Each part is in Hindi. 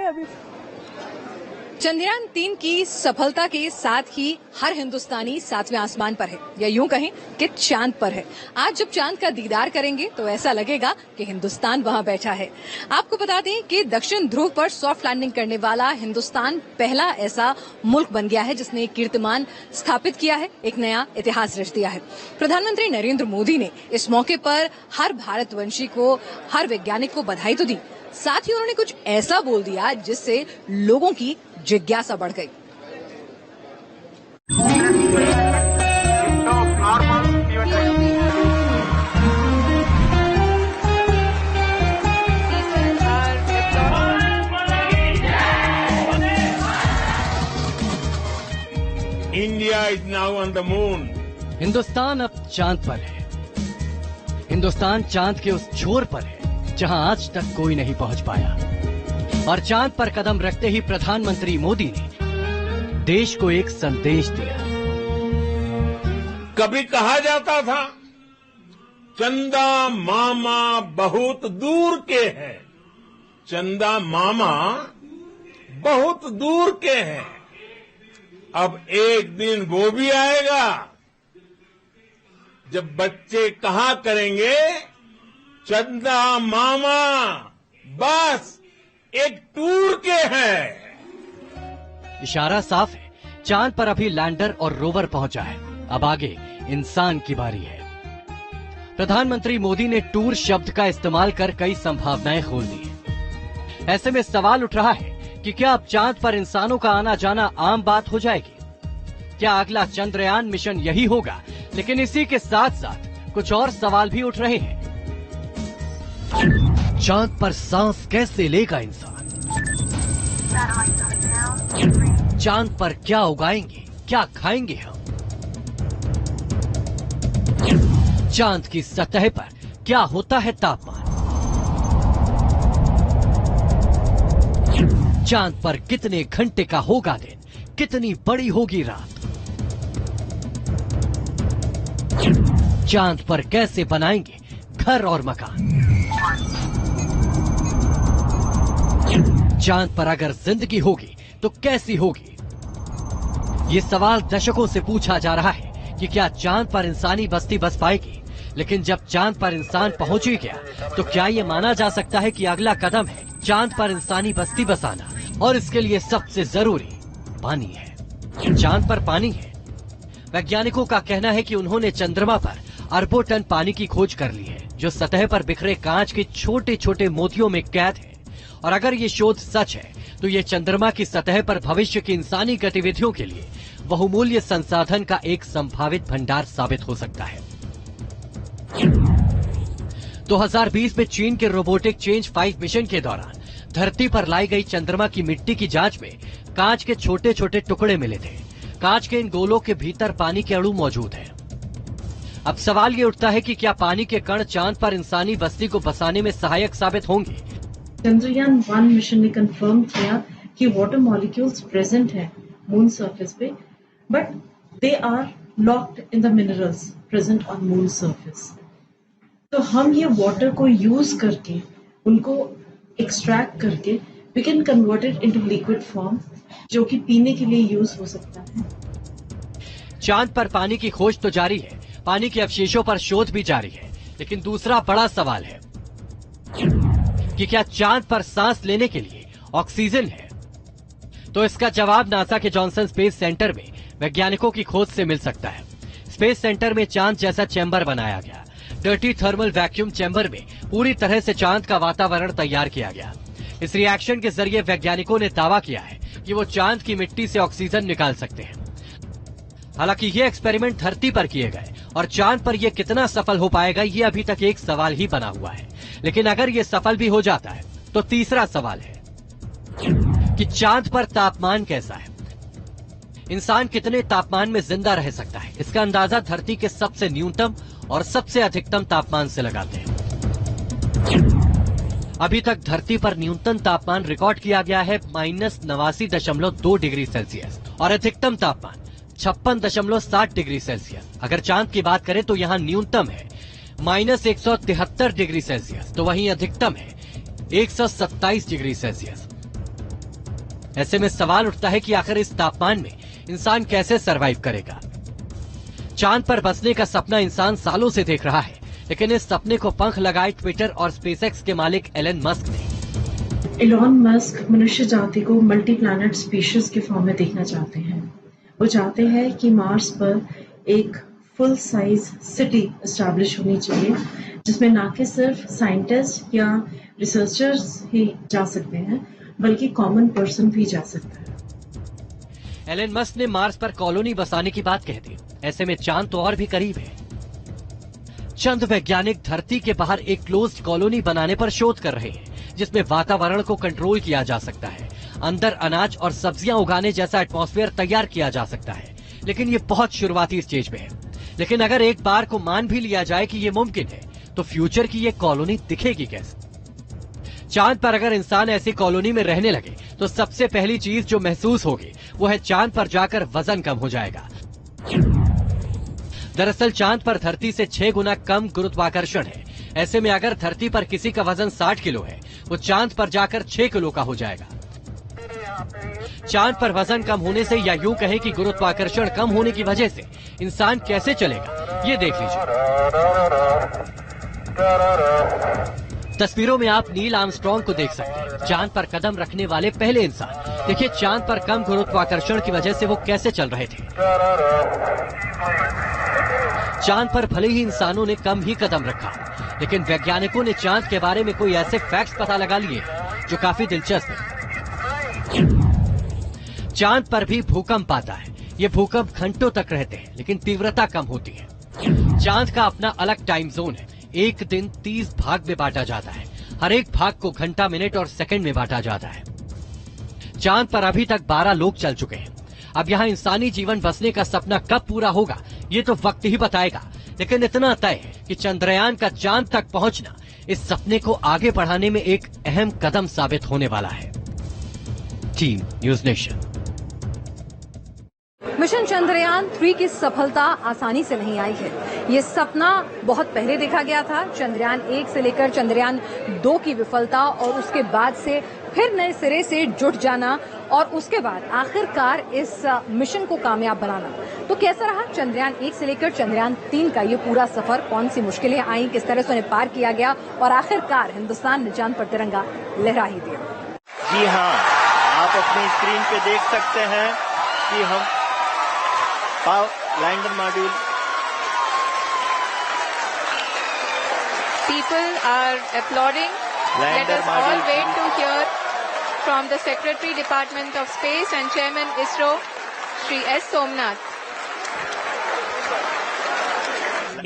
है अभी। चंद्रयान 3 की सफलता के साथ ही हर हिंदुस्तानी 7वें आसमान पर है, या यूं कहें कि चांद पर है। आज जब चांद का दीदार करेंगे तो ऐसा लगेगा कि हिंदुस्तान वहां बैठा है। आपको बता दें कि दक्षिण ध्रुव पर सॉफ्ट लैंडिंग करने वाला हिंदुस्तान पहला ऐसा मुल्क बन गया है जिसने एक कीर्तिमान स्थापित किया है, एक नया इतिहास रच दिया है। प्रधानमंत्री नरेंद्र मोदी ने इस मौके पर हर भारतवंशी को, हर वैज्ञानिक को बधाई तो दी, साथ ही उन्होंने कुछ ऐसा बोल दिया जिससे लोगों की जिज्ञासा बढ़ गई। India is now on the moon. Hindustan अब चांद पर है। हिंदुस्तान चांद के उस छोर पर है जहां आज तक कोई नहीं पहुंच पाया। और चांद पर कदम रखते ही प्रधानमंत्री मोदी ने देश को एक संदेश दिया। कभी कहा जाता था चंदा मामा बहुत दूर के हैं, चंदा मामा बहुत दूर के हैं। अब एक दिन वो भी आएगा जब बच्चे कहा करेंगे चंदा मामा बस एक टूर के हैं। इशारा साफ है, चांद पर अभी लैंडर और रोवर पहुंचा है, अब आगे इंसान की बारी है। प्रधानमंत्री मोदी ने टूर शब्द का इस्तेमाल कर कई संभावनाएं खोल दी है। ऐसे में सवाल उठ रहा है कि क्या अब चांद पर इंसानों का आना जाना आम बात हो जाएगी? क्या अगला चंद्रयान मिशन यही होगा? लेकिन इसी के साथ साथ कुछ और सवाल भी उठ रहे हैं। चांद पर सांस कैसे लेगा इंसान? चांद पर क्या उगाएंगे, क्या खाएंगे हम? चांद की सतह पर क्या होता है तापमान? चांद पर कितने घंटे का होगा दिन, कितनी बड़ी होगी रात? चांद पर कैसे बनाएंगे घर और मकान? चांद पर अगर जिंदगी होगी तो कैसी होगी? ये सवाल दशकों से पूछा जा रहा है कि क्या चांद पर इंसानी बस्ती बस पाएगी? लेकिन जब चांद पर इंसान पहुंच ही गया तो क्या ये माना जा सकता है कि अगला कदम है चांद पर इंसानी बस्ती बसाना? और इसके लिए सबसे जरूरी पानी है। चांद पर पानी है। वैज्ञानिकों का कहना है कि उन्होंने चंद्रमा पर अरबों टन पानी की खोज कर ली है, जो सतह पर बिखरे कांच के छोटे छोटे मोतियों में कैद है। और अगर ये शोध सच है तो ये चंद्रमा की सतह पर भविष्य की इंसानी गतिविधियों के लिए बहुमूल्य संसाधन का एक संभावित भंडार साबित हो सकता है। 2020 में चीन के रोबोटिक चेंज 5 मिशन के दौरान धरती पर लाई गई चंद्रमा की मिट्टी की जांच में कांच के छोटे छोटे टुकड़े मिले थे। कांच के इन गोलों के भीतर पानी के अणु मौजूद हैं। अब सवाल ये उठता है कि क्या पानी के कण चांद पर इंसानी बस्ती को बसाने में सहायक साबित होंगे? चंद्रयान 1 मिशन ने कंफर्म किया कि वाटर मॉलिक्यूल्स प्रेजेंट हैं मून सरफेस पे, but they are locked in the minerals present on moon surface. तो हम ये वाटर को यूज करके, उनको एक्सट्रैक्ट करके, we can convert it into liquid form, जो कि पीने के लिए यूज हो सकता है। चांद पर पानी की खोज तो जारी है, पानी के अवशेषों पर शोध भी जारी है, लेकिन दूसरा बड़ा सवाल है कि क्या चांद पर सांस लेने के लिए ऑक्सीजन है? तो इसका जवाब नासा के जॉनसन स्पेस सेंटर में वैज्ञानिकों की खोज से मिल सकता है। स्पेस सेंटर में चांद जैसा चैम्बर बनाया गया। डर्टी थर्मल वैक्यूम चैम्बर में पूरी तरह से चांद का वातावरण तैयार किया गया। इस रिएक्शन के जरिए वैज्ञानिकों ने दावा किया है कि वो चांद की मिट्टी से ऑक्सीजन निकाल सकते हैं। हालांकि ये एक्सपेरिमेंट धरती पर किए गए और चांद पर यह कितना सफल हो पाएगा, ये अभी तक एक सवाल ही बना हुआ है। लेकिन अगर ये सफल भी हो जाता है तो तीसरा सवाल है कि चांद पर तापमान कैसा है? इंसान कितने तापमान में जिंदा रह सकता है? इसका अंदाजा धरती के सबसे न्यूनतम और सबसे अधिकतम तापमान से लगाते हैं। अभी तक धरती पर न्यूनतम तापमान रिकॉर्ड किया गया है -89.2 डिग्री सेल्सियस और अधिकतम तापमान 56.7 डिग्री सेल्सियस। अगर चांद की बात करें तो यहाँ न्यूनतम है -173 डिग्री सेल्सियस, तो वहीं अधिकतम है 127 डिग्री सेल्सियस। ऐसे में सवाल उठता है कि आखिर इस तापमान में इंसान कैसे सरवाइव करेगा। चांद पर बसने का सपना इंसान सालों से देख रहा है, लेकिन इस सपने को पंख लगाए ट्विटर और स्पेसएक्स के मालिक एलन मस्क ने। एलन मस्क मनुष्य जाति को मल्टी प्लैनेट स्पीशीज के फॉर्म में देखना चाहते हैं। वो चाहते हैं कि मार्स पर एक फुल साइज सिटी एस्टैब्लिश होनी चाहिए, जिसमें ना कि सिर्फ साइंटिस्ट या रिसर्चर्स ही जा सकते हैं, बल्कि कॉमन पर्सन भी जा सकता है। एलन मस्क ने मार्स पर कॉलोनी बसाने की बात कह दी। ऐसे में चांद तो और भी करीब है। चंद वैज्ञानिक धरती के बाहर एक क्लोज्ड कॉलोनी बनाने पर शोध कर रहे हैं, जिसमें वातावरण को कंट्रोल किया जा सकता है, अंदर अनाज और सब्जियां उगाने जैसा एटमॉस्फेयर तैयार किया जा सकता है। लेकिन ये बहुत शुरुआती स्टेज पे है। लेकिन अगर एक बार को मान भी लिया जाए कि ये मुमकिन है, तो फ्यूचर की ये कॉलोनी दिखेगी कैसे? चांद पर अगर इंसान ऐसी कॉलोनी में रहने लगे तो सबसे पहली चीज जो महसूस होगी वो है चांद पर जाकर वजन कम हो जाएगा। दरअसल चांद पर धरती से 6 गुना कम गुरुत्वाकर्षण है। ऐसे में अगर धरती पर किसी का वजन 60 किलो है, वो चांद पर जाकर 6 किलो का हो जाएगा। चांद पर वजन कम होने से या यूं कहें कि गुरुत्वाकर्षण कम होने की वजह से इंसान कैसे चलेगा, ये देख लीजिए। तस्वीरों में आप नील आर्मस्ट्रांग को देख सकते हैं, चांद पर कदम रखने वाले पहले इंसान। देखिए चांद पर कम गुरुत्वाकर्षण की वजह से वो कैसे चल रहे थे। चांद पर भले ही इंसानों ने कम ही कदम रखा, लेकिन वैज्ञानिकों ने चांद के बारे में कोई ऐसे फैक्ट्स पता लगा लिए जो काफी दिलचस्प है। चांद पर भी भूकंप आता है। ये भूकंप घंटों तक रहते हैं, लेकिन तीव्रता कम होती है। चांद का अपना अलग टाइम जोन है। एक दिन 30 भाग में बांटा जाता है। हर एक भाग को घंटा, मिनट और सेकंड में बांटा जाता है। चांद पर अभी तक 12 लोग चल चुके हैं। अब यहाँ इंसानी जीवन बसने का सपना कब पूरा होगा, ये तो वक्त ही बताएगा। लेकिन इतना तय है कि चंद्रयान का चांद तक पहुंचना इस सपने को आगे बढ़ाने में एक अहम कदम साबित होने वाला है। Team News nation. Mission Chandrayaan 3 की सफलता आसानी से नहीं आई है। ये सपना बहुत पहले देखा गया था। चंद्रयान 1 से लेकर चंद्रयान 2 की विफलता और उसके बाद से फिर नए सिरे से जुट जाना और उसके बाद आखिरकार इस मिशन को कामयाब बनाना। तो कैसा रहा चंद्रयान 1 से लेकर चंद्रयान 3 का ये पूरा सफर? कौन सी मुश्किलें आई, किस तरह से उन्हें पार किया गया और आखिरकार हिंदुस्तान ने चांद पर तिरंगा लहरा ही दिया। जी हाँ, आप अपनी स्क्रीन पे देख सकते हैं कि हम lander module. People are applauding. Let us all wait to hear from the Secretary Department of Space and Chairman ISRO, Shri S. Somnath.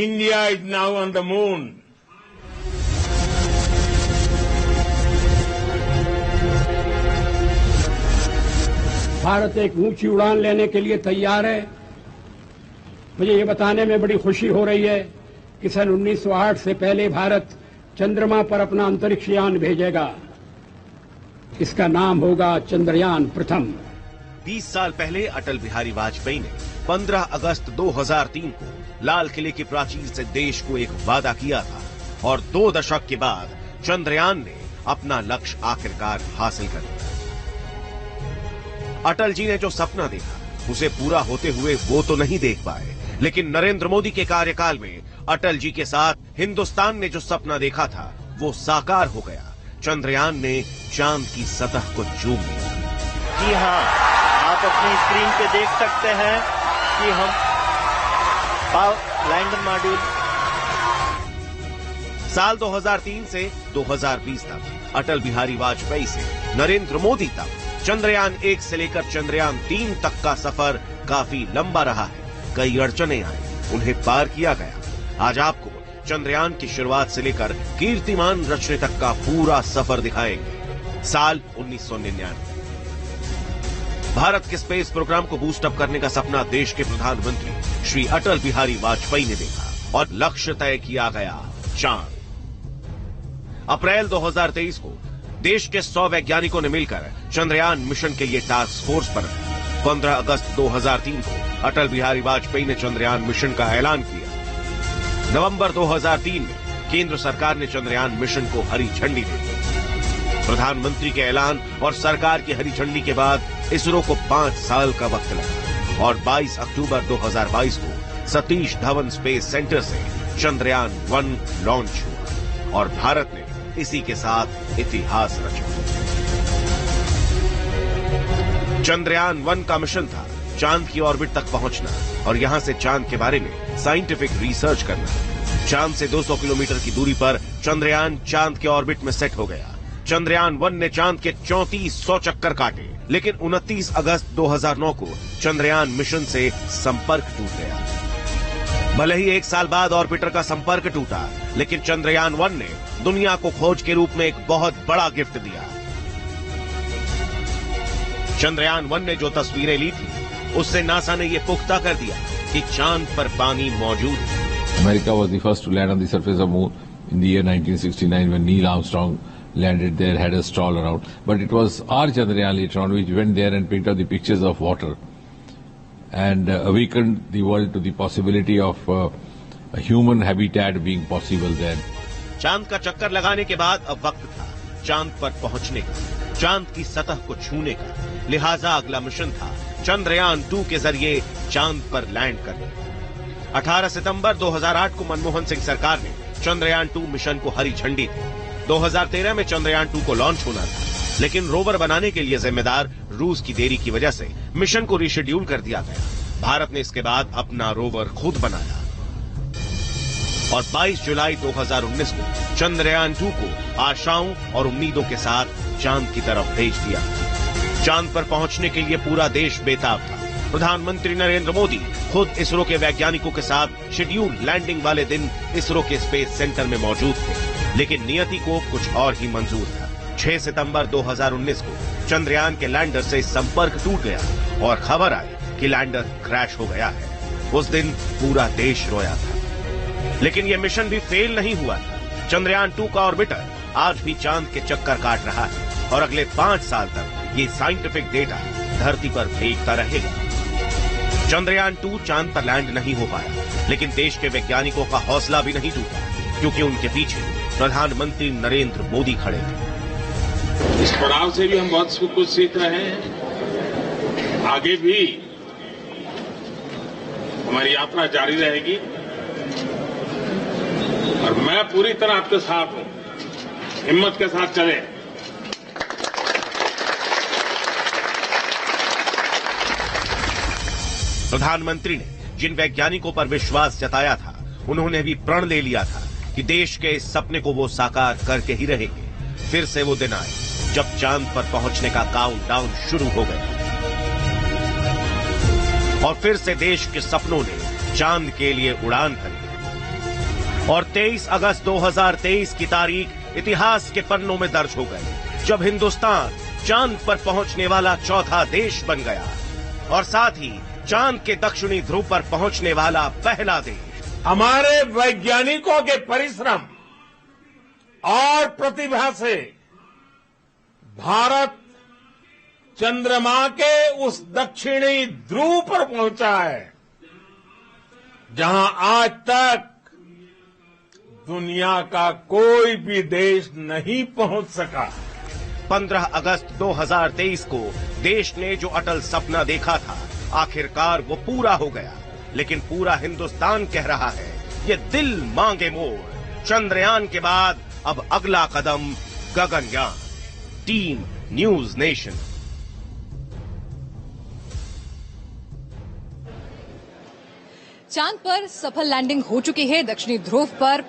India is now on the moon. Bharat एक ऊंची उड़ान लेने के लिए तैयार है। मुझे ये बताने में बड़ी खुशी हो रही है कि सन 1908 से पहले भारत चंद्रमा पर अपना अंतरिक्ष यान भेजेगा। इसका नाम होगा चंद्रयान प्रथम। 20 साल पहले अटल बिहारी वाजपेयी ने 15 अगस्त 2003 को लाल किले की प्राचीर से देश को एक वादा किया था और 2 दशक के बाद चंद्रयान ने अपना लक्ष्य आखिरकार हासिल कर लिया। अटल जी ने जो सपना देखा उसे पूरा होते हुए वो तो नहीं देख पाए, लेकिन नरेंद्र मोदी के कार्यकाल में अटल जी के साथ हिंदुस्तान ने जो सपना देखा था वो साकार हो गया। चंद्रयान ने चांद की सतह को चूम लिया। जी हाँ, आप अपनी स्क्रीन पे देख सकते हैं कि हम लैंडर मॉड्यूल। साल 2003 से 2020 तक अटल बिहारी वाजपेयी से नरेंद्र मोदी तक चंद्रयान 1 से लेकर चंद्रयान 3 तक का सफर काफी लंबा रहा है। कई अड़चने आई, उन्हें पार किया गया। आज आपको चंद्रयान की शुरुआत से लेकर कीर्तिमान रचने तक का पूरा सफर दिखाएंगे। साल 1999। भारत के स्पेस प्रोग्राम को बूस्ट अप करने का सपना देश के प्रधानमंत्री श्री अटल बिहारी वाजपेयी ने देखा और लक्ष्य तय किया गया चांद। अप्रैल 2023 को देश के 100 वैज्ञानिकों ने मिलकर चंद्रयान मिशन के लिए टास्क फोर्स बनाया। 15 अगस्त 2003 को अटल बिहारी वाजपेयी ने चंद्रयान मिशन का ऐलान किया। नवंबर 2003 में केंद्र सरकार ने चंद्रयान मिशन को हरी झंडी दे दी। प्रधानमंत्री के ऐलान और सरकार की हरी झंडी के बाद इसरो को 5 साल का वक्त लगा और 22 अक्टूबर 2022 को सतीश धवन स्पेस सेंटर से चंद्रयान 1 लॉन्च हुआ और भारत ने इसी के साथ इतिहास रचा। चंद्रयान 1 का मिशन था चांद की ऑर्बिट तक पहुंचना और यहां से चांद के बारे में साइंटिफिक रिसर्च करना। चांद से 200 किलोमीटर की दूरी पर चंद्रयान चांद के ऑर्बिट में सेट हो गया। चंद्रयान 1 ने चांद के 3400 चक्कर काटे, लेकिन 29 अगस्त 2009 को चंद्रयान मिशन से संपर्क टूट गया। भले ही 1 साल बाद ऑर्बिटर का संपर्क टूटा, लेकिन चंद्रयान 1 ने दुनिया को खोज के रूप में एक बहुत बड़ा गिफ्ट दिया। चंद्रयान 1 ने जो तस्वीरें ली थी, उससे नासा ने यह पुख्ता कर दिया कि चांद पर पानी मौजूद है। America was the first to land on the surface of moon in the year 1969 when Neil Armstrong landed there, had a stroll around. But it was our Chandrayaan later on which went there and picked up the pictures of water and awakened the world to the possibility of a human habitat being possible there. चांद का चक्कर लगाने के बाद अब वक्त था चांद पर पहुंचने का, चांद की सतह को छूने का। लिहाजा अगला मिशन था चंद्रयान 2 के जरिए चांद पर लैंड करना। 18 सितंबर 2008 को मनमोहन सिंह सरकार ने चंद्रयान 2 मिशन को हरी झंडी दी। 2013 में चंद्रयान 2 को लॉन्च होना था, लेकिन रोवर बनाने के लिए जिम्मेदार रूस की देरी की वजह से मिशन को रीशेड्यूल कर दिया गया। भारत ने इसके बाद अपना रोवर खुद बनाया और 22 जुलाई 2019 को चंद्रयान 2 को आशाओं और उम्मीदों के साथ चांद की तरफ भेज दिया। चांद पर पहुंचने के लिए पूरा देश बेताब था। प्रधानमंत्री नरेंद्र मोदी खुद इसरो के वैज्ञानिकों के साथ शेड्यूल लैंडिंग वाले दिन इसरो के स्पेस सेंटर में मौजूद थे, लेकिन नियति को कुछ और ही मंजूर था। 6 सितंबर 2019 को चंद्रयान के लैंडर से संपर्क टूट गया और खबर आई कि लैंडर क्रैश हो गया है। उस दिन पूरा देश रोया था, लेकिन यह मिशन भी फेल नहीं हुआ था। चंद्रयान 2 का ऑर्बिटर आज भी चांद के चक्कर काट रहा है और अगले 5 साल तक ये साइंटिफिक डेटा धरती पर भेजता रहेगा। चंद्रयान 2 चांद पर लैंड नहीं हो पाया, लेकिन देश के वैज्ञानिकों का हौसला भी नहीं टूटा, क्योंकि उनके पीछे प्रधानमंत्री नरेंद्र मोदी खड़े थे। इस पड़ाव से भी हम बहुत कुछ सीख रहे हैं। आगे भी हमारी यात्रा जारी रहेगी और मैं पूरी तरह आपके साथ हूं। हिम्मत के साथ चलें। प्रधानमंत्री ने जिन वैज्ञानिकों पर विश्वास जताया था, उन्होंने भी प्रण ले लिया था कि देश के इस सपने को वो साकार करके ही रहेंगे। फिर से वो दिन आए जब चांद पर पहुंचने का काउंटडाउन शुरू हो गया और फिर से देश के सपनों ने चांद के लिए उड़ान भरी और 23 अगस्त 2023 की तारीख इतिहास के पन्नों में दर्ज हो गई, जब हिंदुस्तान चांद पर पहुंचने वाला चौथा देश बन गया और साथ ही चांद के दक्षिणी ध्रुव पर पहुंचने वाला पहला देश। हमारे वैज्ञानिकों के परिश्रम और प्रतिभा से भारत चंद्रमा के उस दक्षिणी ध्रुव पर पहुंचा है जहां आज तक दुनिया का कोई भी देश नहीं पहुंच सका। 15 अगस्त 2023 को देश ने जो अटल सपना देखा था, आखिरकार वो पूरा हो गया। लेकिन पूरा हिंदुस्तान कह रहा है, ये दिल मांगे मोर। चंद्रयान के बाद अब अगला कदम गगनयान। Team News Nation. चांद पर सफल लैंडिंग हो चुकी है। दक्षिणी ध्रुव पर